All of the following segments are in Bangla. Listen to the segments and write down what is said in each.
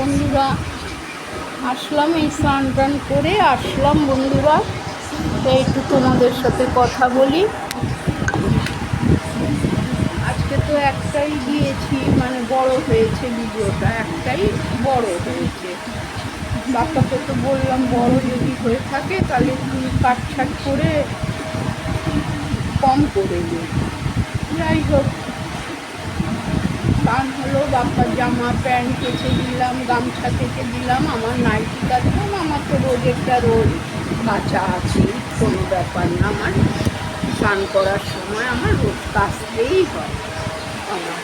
বন্ধুরা, আসলাম এই স্নান টান করে আসলাম বন্ধুরা। তো একটু তোমাদের সাথে কথা বলি। আজকে তো একটাই দিয়েছি, মানে বড় হয়েছে ভিডিওটা, একটাই বড় হয়েছে। বাপ্পাকে তো বললাম বড় যদি হয়ে থাকে তাহলে একটু কাটছাট করে কম করে দিই। যাই হোক, স্নান হলো, বাপ্পার জামা প্যান্ট কেচে দিলাম, গামছা কেচে দিলাম, আমার নাইটি কাচলাম। আমার তো রোজেরটা রোজ কাচা আছে, কোনো ব্যাপার না। আমার স্নান করার সময় আমার রোজ কাচতেই হয় আমার।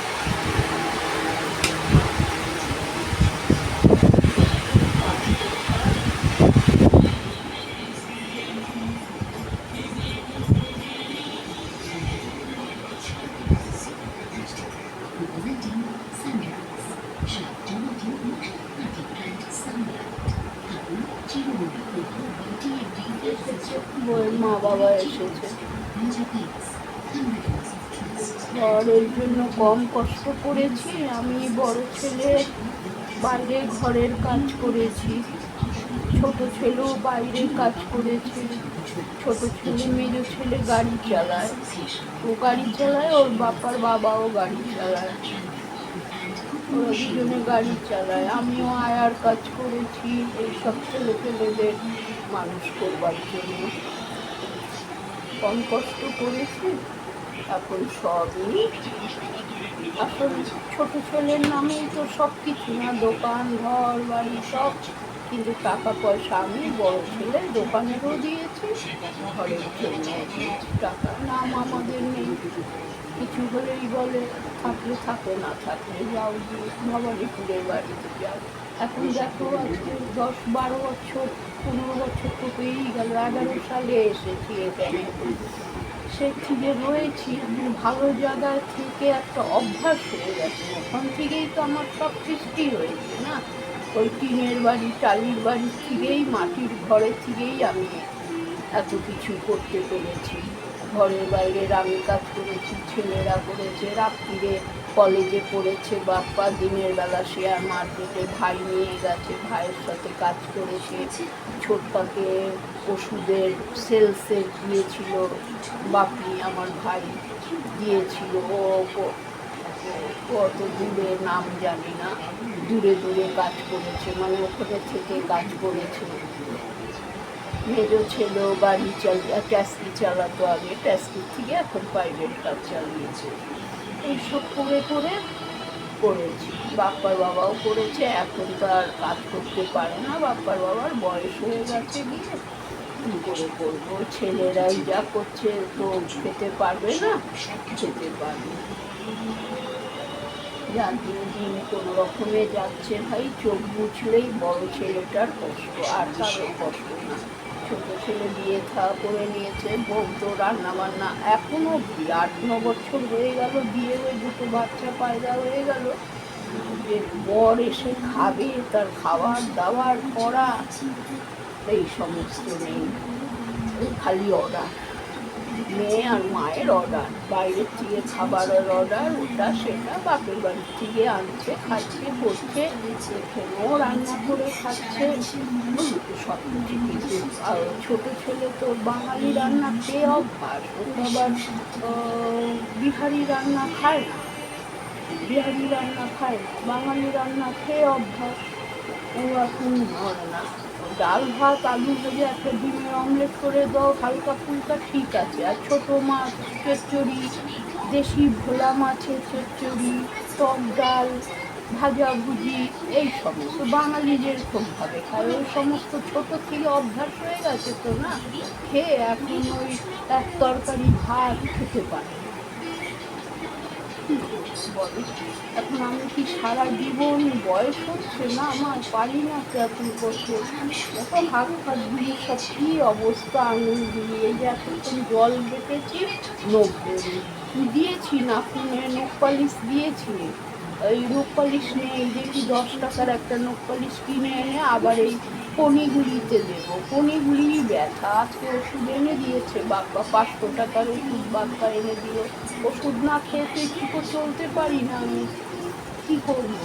বউয়ের মা বাবা এসেছে, আর ওই জন্য কম কষ্ট করেছি। আমি বড় ছেলে বাইরে ঘরের কাজ করেছি, ছোট ছেলেও বাইরে কাজ করেছে। ছোট ছেলে মেজো ছেলে গাড়ি চালায়, ও গাড়ি চালায়, ওর বাবার বাবাও গাড়ি চালায়, ওরা দুজনে গাড়ি চালায়। আমিও আয়ার কাজ করেছি এইসব ছেলে পেলেদের মানুষ করবার জন্য। কম কষ্ট করেছি, এখন সবই আসলে ছোট ছেলের নামেই তো সব কিছু না, দোকান ঘর বাড়ি সব। কিন্তু টাকা পয়সা আমি বড় ছেলে দোকানেরও দিয়েছি, ঘরের জন্য দিয়েছি। টাকার নাম আমাদের নেই, কিছু হলেই বলে থাকলে থাকে, না থাকলে যাও গিয়ে ভবানীপুরের বাড়িতে যাও। এখন দেখো আজকে 10-12 বছর 15 বছর তো পেয়েই গেল, 11 সালে এসেছি এখানে। সে থেকে রয়েছি, ভালো জায়গায় থেকে একটা অভ্যাস হয়ে গেছে। ওখান থেকেই তো আমার সব সৃষ্টি হয়েছে না, ওই টিনের বাড়ি টালির বাড়ি থেকেই, মাটির ঘরের থেকেই আমি এত কিছু করতে পেরেছি। ঘরের বাইরে আমি কাজ করেছি, ছেলেরা করেছে, রাত্রিরে কলেজে পড়েছে বাপ্পা, দিনের বেলা শেয়ার মার্কেটে ভাই নিয়ে গেছে, ভাইয়ের সাথে কাজ করেছে। ছোটটাকে ওষুধের সেলসে দিয়েছিল বাপি, আমার ভাই দিয়েছিল। ও অত দূরে নাম জানি না, দূরে দূরে কাজ করেছে, মানে ওখানে থেকে কাজ করেছে। মেজো ছেলেও গাড়ি ট্যাক্সি চালাতো আগে, ট্যাক্সির থেকে এখন প্রাইভেট কাজ চালিয়েছে। এইসব করে করে করেছি। বাপ্পার বাবাও করেছে, এখন তো আর কাজ করতে পারে না, বাপ্পার বাবার বয়স হয়ে গেছে গিয়ে কী করে করবো। ছেলেরাই যা করছে তো খেতে পারবে না, খেতে পারবে। যার দিন দিন কোনো রকমে যাচ্ছে ভাই, চোখ বুঝলেই বড় ছেলেটার কষ্ট, আর কারো কষ্ট না। ছোট ছেলে বিয়ে থাকা করে নিয়েছে, বউ তো রান্না বান্না এখনো 8-9 বছর হয়ে গেল বিয়ে হয়ে, 2 বাচ্চা পয়দা হয়ে গেল, যে বর এসে খাবে, তার খাবার দাবার করা এই সমস্ত নেই। খালি অর্ডার, মেয়ে আর মায়ের অর্ডার, বাইরের থেকে খাবারের অর্ডার, ওটা সেটা বাপের বাড়ির থেকে আনছে, খাচ্ছে, করছে, এখানেও রান্না করে খাচ্ছে, সব কিছু। কিন্তু ছোটো ছেলে তো বাঙালি রান্না খেয়ে অভ্যাস, ওটা আবার বিহারি রান্না খায় না, বিহারি রান্না খায় না, বাঙালি রান্না খেয়ে অভ্যাস। ও এখন ধরে না, ডাল ভাত আলু ভেজে একটা ডিমের অমলেট করে দাও হালকা ফুলকা, ঠিক আছে। আর ছোটো মাছ চচ্চড়ি, দেশি ভোলা মাছের চচ্চড়ি, টক ডাল, ভাজাভুজি, এই সমস্ত বাঙালি যেরকমভাবে খায় ওই সমস্ত ছোটো থেকে অভ্যাস হয়ে গেছে তো না, খেয়ে এখন ওই এক তরকারি ভাত খেতে পারে। বলো, এখন আমি কি সারা জীবন, বয়স হচ্ছে না আমার, পারি না তো এখন করতে। দেখো হাত ফাত দিয়ে সব কী অবস্থা, আঙুল দিয়ে এই যে এতক্ষণ জল বেঁধেছি, নখ দিয়েছি, নাকুনে নখ পালিশ দিয়েছি, এই নখ পালিশ নেই, দেখি 10 টাকার একটা নখ পালিশ কিনে এনে আবার এই কনিগুলিতে দেবো, কনিগুলি ব্যথা। আজকে ওষুধ এনে দিয়েছে বাপ্পা, 500 টাকার ওষুধ বাপ্পা এনে দিল। ওষুধ না খেয়ে তো একটু চলতে পারি না আমি। কী করবো,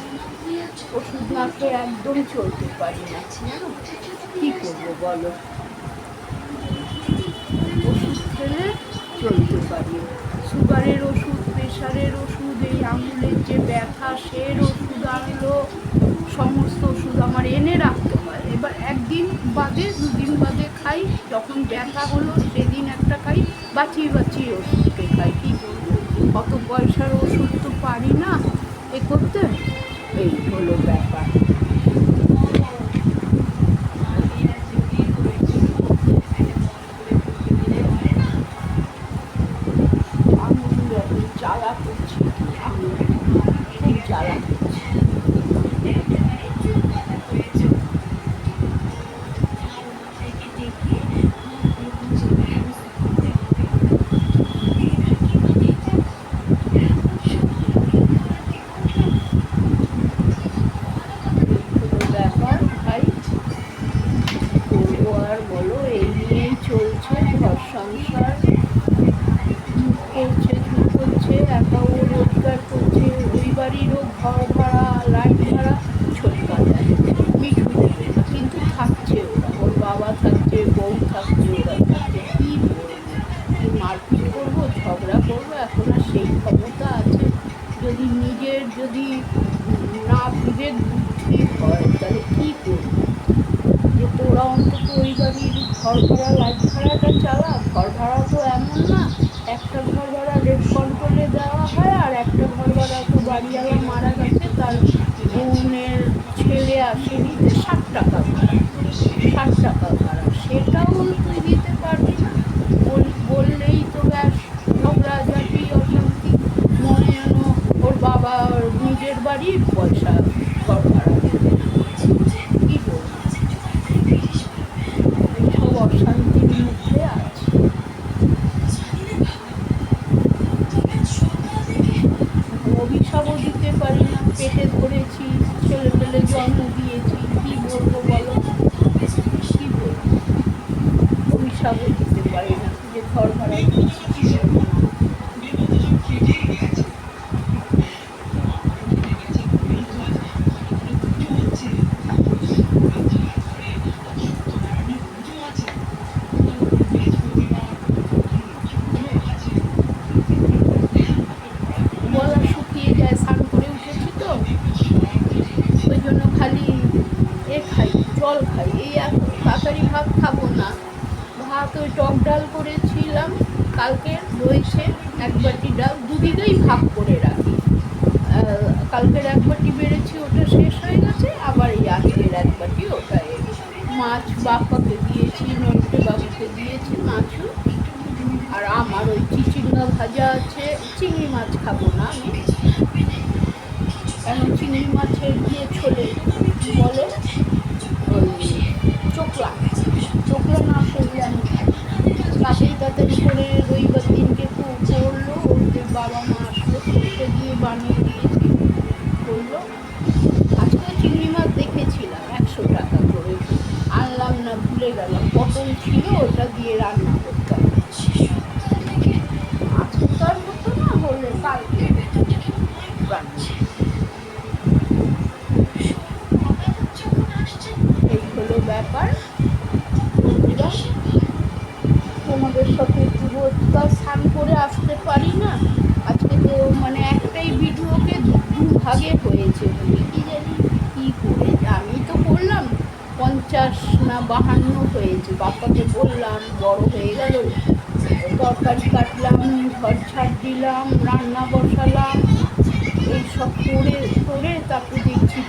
ওষুধ না খেয়ে একদম চলতে পারি না, জানো। কী করবো বলো, ওষুধ খেলে চলতে পারি। সুগারের ওষুধ, প্রেশারের ওষুধ, এই আঙুলের যে ব্যথা সের ওষুধ আনলো, সমস্ত ওষুধ আমার এনে রাখতে হয়। এবার একদিন বাদে দুদিন বাদে খাই, যখন ব্যথা হলো সেদিন একটা খাই, বাঁচিয়ে বাঁচিয়ে ওষুধকে খাই। কী করবো, অত পয়সার ওষুধ তো পারি না এ করতে। এই হলো ব্যাপার। জ্বালা করছি, খুব জ্বালা করছি। ব্যাপার ভাই, করবো আর বলো, এই নিয়েই চলছে ঘর সংসার। করছে করছে, একাও রোজগার করছে, ওই বাড়িরও ঘর ভাড়া, লাইট ভাড়া ছোটকা দেয়, মিঠু দেবে না, কিন্তু থাকছে ওরা, ওর বাবা থাকছে, বউ থাকছে, ওরা থাকছে। কী বলবো, কি মারপিট করবো, ঝগড়া করবো, এখন আর সেই ক্ষমতা আছে? যদি না বিবেক বুদ্ধি হয় তাহলে কী করবো, যে তোরা অন্তত ওই বাড়ির ঘর ভাড়া, লাইট ভাড়াটা চালা। ঘর ভাড়া তো এমন না, একটা ঘর ভাড়া রেট কন্ট্রোলে দেওয়া হয়, আর একটা ঘর ভাড়া তো বাড়িওয়ালা মারা গেছে, তার বোনের ছেলে আসেনি, 60 টাকা ভাড়া, 60 টাকা ভাড়া, সেটাও তুই দিতে পারবি না। বললেই তো ব্যাস ঝগড়াঝাটি, অশান্তি, মনে যেন ওর বাবা নিজের বাড়ির পয়সা ঘর ভাড়া দেবে না। কী বলবো, এইসব অশান্তির মধ্যে আছে। অভিশাপও দিতে পারি না, পেটে ধরেছি, ছেলে পেলে জন্ম দিয়েছি, কী বলবো বলো, কী বলবো, অভিশাপও দিতে পারি না যে ঘর ভাড়া দিচ্ছি। গলা শুকিয়ে যায়, স্নান করে উঠেছি তো, ওই জন্য খালি খাই, জল খাই। এই এখন তাড়াতাড়ি ভাত খাবো না, ভাত ওই টক ডাল করেছিলাম কালকে, রয়েছে 1 বাটি ডাল, দুদিকেই ভাগ করে রাখি। কালকের 1 বাটি বেড়েছি, ওটা শেষ হয়ে গেছে, আবার এই আজকের 1 বাটি ওটা। মাছ বাপাকে দিয়েছি, নন্টে বাবুকে দিয়েছি মাছও, আর আমার ওই চিচিঙ্গা ভাজা আছে। চিংড়ি মাছ খাবো না আমি, কারণ চিংড়ি মাছের দিয়ে ছোলে বলে ওই চোকলা না করলে আমি খাই। তাড়াতাড়ি করে রবিবার দিনকে করলো, ওদের বাবা মা আসলো, সরষে দিয়ে বানিয়ে দিয়েছি, করলো। আজকে চিংড়ি মাছ দেখেছিলাম 100 টাকা করে, আনলাম না, ভুলে গেলাম, পটল ছিল, ওটা দিয়ে রান্না করতাম। আজকে তো আর হতো না, হলে কালকে রান্না। এই হলো ব্যাপার। তোমাদের সাথে একটু রোজকার স্নান করে আসতে পারি না, আজকে তো মানে একটাই ভিডিওকে দুভাগে হয়েছে, বলে কি জানি কী করে, আমি তো করলাম 50 না 52 হয়েছে। বাপ্পাকে বললাম, বড় হয়ে গেল, তরকারি কাটলাম, ঘর ঝাড় দিলাম, রান্না বসালাম, এইসব করে তারপরে দেখছি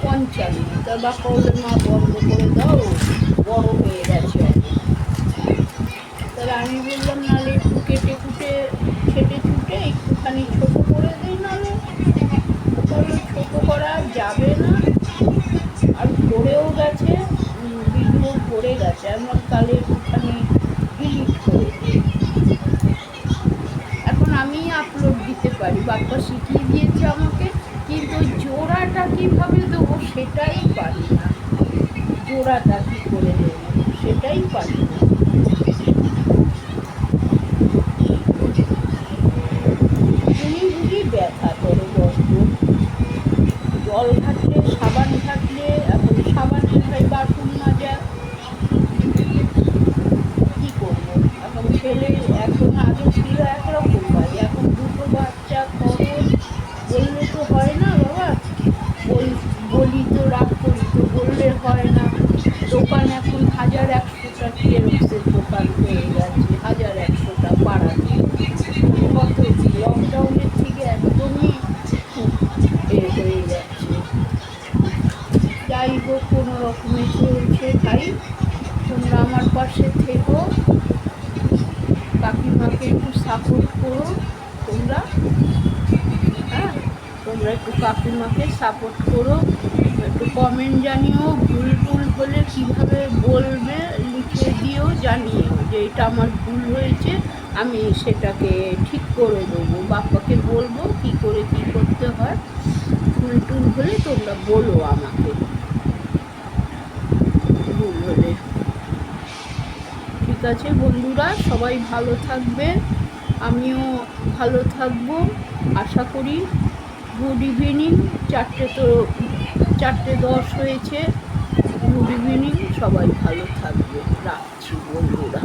55। তা বাপ্পা বললে, মা বন্ধ করে দাও, বড় হয়ে গেছে। তাহলে আমি বললাম, নাহলে একটু ছেটে ছুটে একটুখানি ছোটো করে দিই, নাহলে বললো ছোটো করা যাবে না, আর ভরেও গেছে, ভিডিও ভরে গেছে, আমার তাহলে একটুখানি ডিলিট করে দিই। এখন আমি আপলোড দিতে পারি, বাপ্পা শিখিয়ে দিয়েছে আমাকে, কিন্তু জোড়াটা কীভাবে দেবো সেটাই পারি না, জোড়াটা কী করে দেবো সেটাই পারি না। তুমি বুঝি ব্যথা করো বড্ড, যাই হোক কোনো রকমে চলছে ভাই, তোমরা আমার পাশে থেকো, কাকিমাকে একটু সাপোর্ট করো তোমরা। হ্যাঁ, তোমরা একটু কাকিমাকে সাপোর্ট করো, একটু কমেন্ট জানিও, ভুল টুল হলে কীভাবে বলবে লিখে দিও, জানিও যে এটা আমার ভুল হয়েছে, আমি সেটাকে ঠিক করে দেবো, বাপ্পাকে বলবো কি করে কি করতে হয়। ভুল টুল হলে তোমরা বলো আমাকে, ভুল হলে। ঠিক আছে বন্ধুরা, সবাই ভালো থাকবে, আমিও ভালো থাকবো আশা করি। গুড ইভিনিং, 4:10 হয়েছে। গুড ইভিনিং, সবাই ভালো থাকবে, রাখছি বন্ধুরা।